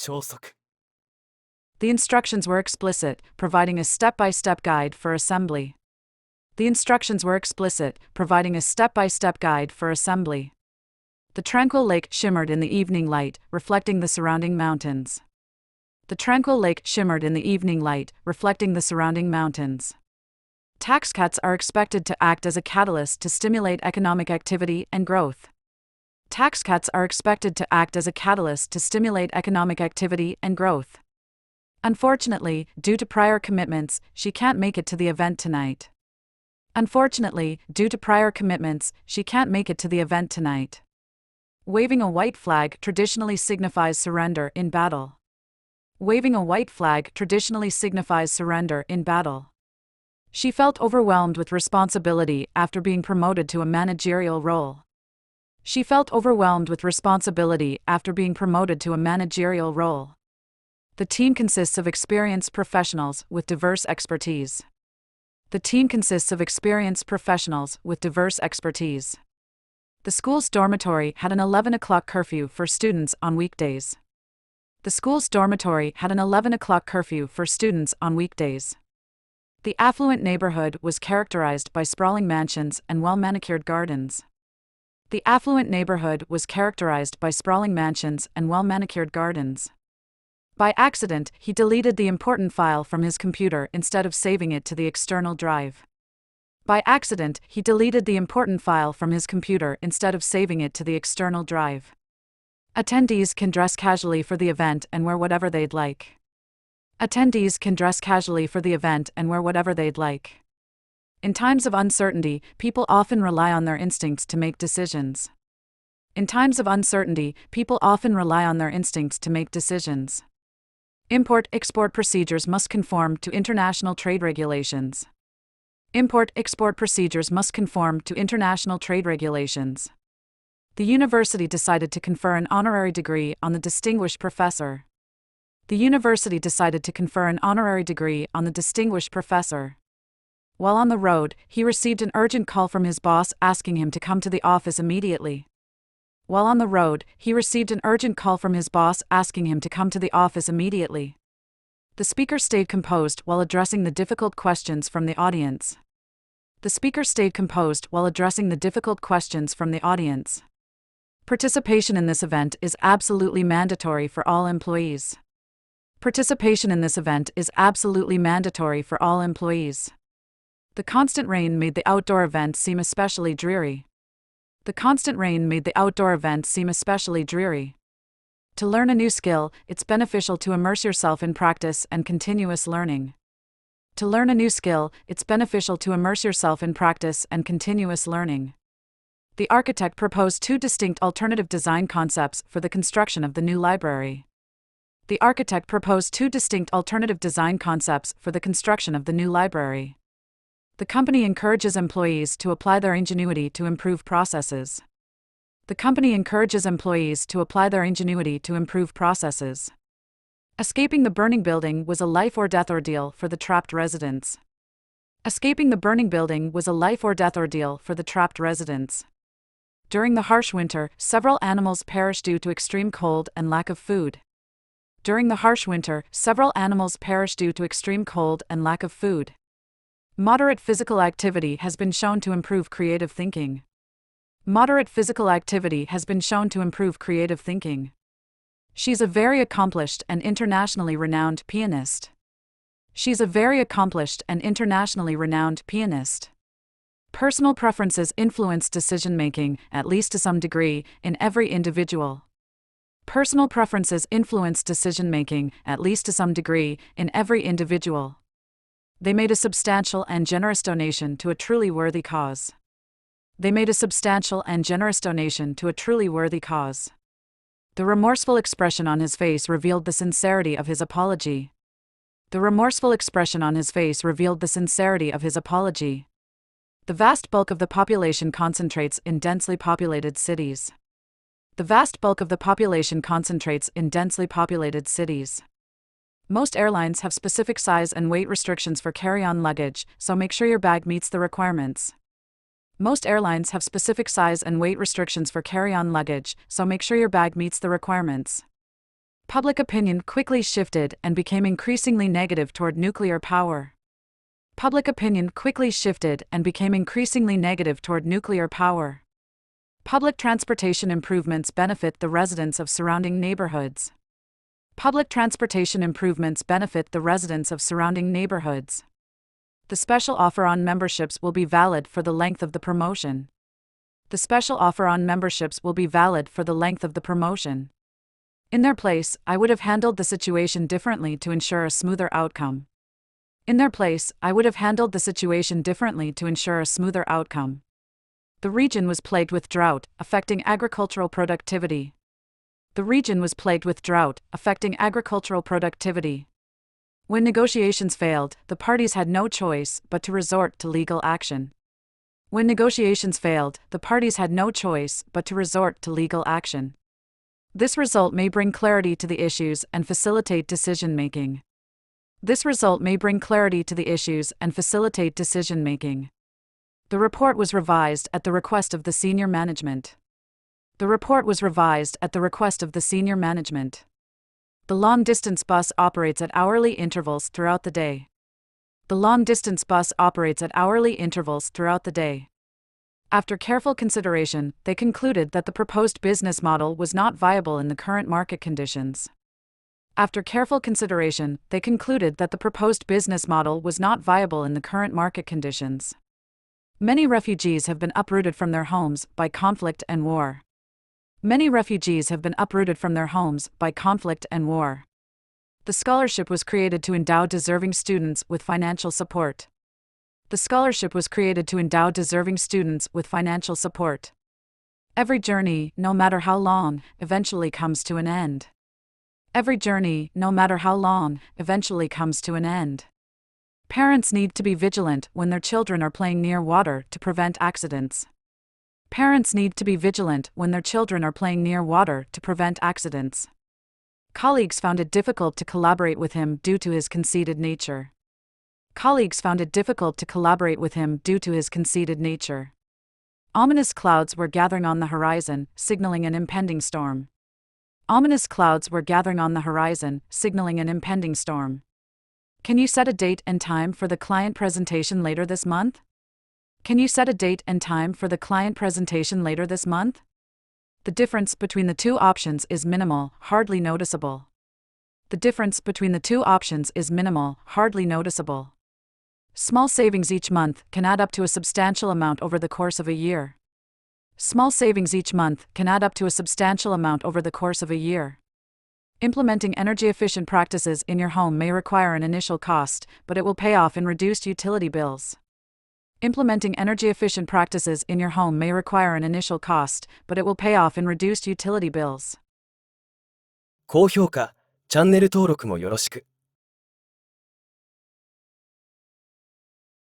消息。 The instructions were explicit, providing a step-by-step guide for assembly. The instructions were explicit, providing a step-by-step guide for assembly. The tranquil lake shimmered in the evening light, reflecting the surrounding mountains. The tranquil lake shimmered in the evening light, reflecting the surrounding mountains. Tax cuts are expected to act as a catalyst to stimulate economic activity and growth. Tax cuts are expected to act as a catalyst to stimulate economic activity and growth. Unfortunately, due to prior commitments, she can't make it to the event tonight. Unfortunately, due to prior commitments, she can't make it to the event tonight. Waving a white flag traditionally signifies surrender in battle. Waving a white flag traditionally signifies surrender in battle. She felt overwhelmed with responsibility after being promoted to a managerial role. She felt overwhelmed with responsibility after being promoted to a managerial role. The team consists of experienced professionals with diverse expertise. The team consists of experienced professionals with diverse expertise. The school's dormitory had an 11 o'clock curfew for students on weekdays. The school's dormitory had an 11 o'clock curfew for students on weekdays. The affluent neighborhood was characterized by sprawling mansions and well-manicured gardens. The affluent neighborhood was characterized by sprawling mansions and well-manicured gardens. By accident, he deleted the important file from his computer instead of saving it to the external drive. By accident, he deleted the important file from his computer instead of saving it to the external drive. Attendees can dress casually for the event and wear whatever they'd like. Attendees can dress casually for the event and wear whatever they'd like. In times of uncertainty, people often rely on their instincts to make decisions. In times of uncertainty, people often rely on their instincts to make decisions. Import-export procedures must conform to international trade regulations. Import-export procedures must conform to international trade regulations. The university decided to confer an honorary degree on the distinguished professor. The university decided to confer an honorary degree on the distinguished professor. While on the road, he received an urgent call from his boss asking him to come to the office immediately. While on the road, he received an urgent call from his boss asking him to come to the office immediately. The speaker stayed composed while addressing the difficult questions from the audience. The speaker stayed composed while addressing the difficult questions from the audience. Participation in this event is absolutely mandatory for all employees. Participation in this event is absolutely mandatory for all employees. The constant rain made the outdoor event seem especially dreary. The constant rain made the outdoor event seem especially dreary. To learn a new skill, it's beneficial to immerse yourself in practice and continuous learning. To learn a new skill, it's beneficial to immerse yourself in practice and continuous learning. The architect proposed two distinct alternative design concepts for the construction of the new library. The architect proposed two distinct alternative design concepts for the construction of the new library. The company encourages employees to apply their ingenuity to improve processes. The company encourages employees to apply their ingenuity to improve processes. Escaping the burning building was a life-or-death ordeal for the trapped residents. Escaping the burning building was a life-or-death ordeal for the trapped residents. During the harsh winter, several animals perished due to extreme cold and lack of food. During the harsh winter, several animals perished due to extreme cold and lack of food. Moderate physical activity has been shown to improve creative thinking. Moderate physical activity has been shown to improve creative thinking. She's a very accomplished and internationally renowned pianist. She's a very accomplished and internationally renowned pianist. Personal preferences influence decision-making, at least to some degree, in every individual. Personal preferences influence decision-making, at least to some degree, in every individual. They made a substantial and generous donation to a truly worthy cause. They made a substantial and generous donation to a truly worthy cause. The remorseful expression on his face revealed the sincerity of his apology. The remorseful expression on his face revealed the sincerity of his apology. The vast bulk of the population concentrates in densely populated cities. The vast bulk of the population concentrates in densely populated cities. Most airlines have specific size and weight restrictions for carry-on luggage, so make sure your bag meets the requirements. Most airlines have specific size and weight restrictions for carry-on luggage, so make sure your bag meets the requirements. Public opinion quickly shifted and became increasingly negative toward nuclear power. Public opinion quickly shifted and became increasingly negative toward nuclear power. Public transportation improvements benefit the residents of surrounding neighborhoods. Public transportation improvements benefit the residents of surrounding neighborhoods. The special offer on memberships will be valid for the length of the promotion. The special offer on memberships will be valid for the length of the promotion. In their place, I would have handled the situation differently to ensure a smoother outcome. In their place, I would have handled the situation differently to ensure a smoother outcome. The region was plagued with drought, affecting agricultural productivity. The region was plagued with drought, affecting agricultural productivity. When negotiations failed, the parties had no choice but to resort to legal action. When negotiations failed, the parties had no choice but to resort to legal action. This result may bring clarity to the issues and facilitate decision-making. This result may bring clarity to the issues and facilitate decision-making. The report was revised at the request of the senior management. The report was revised at the request of the senior management. The long-distance bus operates at hourly intervals throughout the day. The long-distance bus operates at hourly intervals throughout the day. After careful consideration, they concluded that the proposed business model was not viable in the current market conditions. After careful consideration, they concluded that the proposed business model was not viable in the current market conditions. Many refugees have been uprooted from their homes by conflict and war. Many refugees have been uprooted from their homes by conflict and war. The scholarship was created to endow deserving students with financial support. The scholarship was created to endow deserving students with financial support. Every journey, no matter how long, eventually comes to an end. Every journey, no matter how long, eventually comes to an end. Parents need to be vigilant when their children are playing near water to prevent accidents. Parents need to be vigilant when their children are playing near water to prevent accidents. Colleagues found it difficult to collaborate with him due to his conceited nature. Colleagues found it difficult to collaborate with him due to his conceited nature. Ominous clouds were gathering on the horizon, signaling an impending storm. Ominous clouds were gathering on the horizon, signaling an impending storm. Can you set a date and time for the client presentation later this month? Can you set a date and time for the client presentation later this month? The difference between the two options is minimal, hardly noticeable. The difference between the two options is minimal, hardly noticeable. Small savings each month can add up to a substantial amount over the course of a year. Small savings each month can add up to a substantial amount over the course of a year. Implementing energy-efficient practices in your home may require an initial cost, but it will pay off in reduced utility bills. Implementing energy-efficient practices in your home may require an initial cost, but it will pay off in reduced utility bills. 高評価、チャンネル登録もよろしく。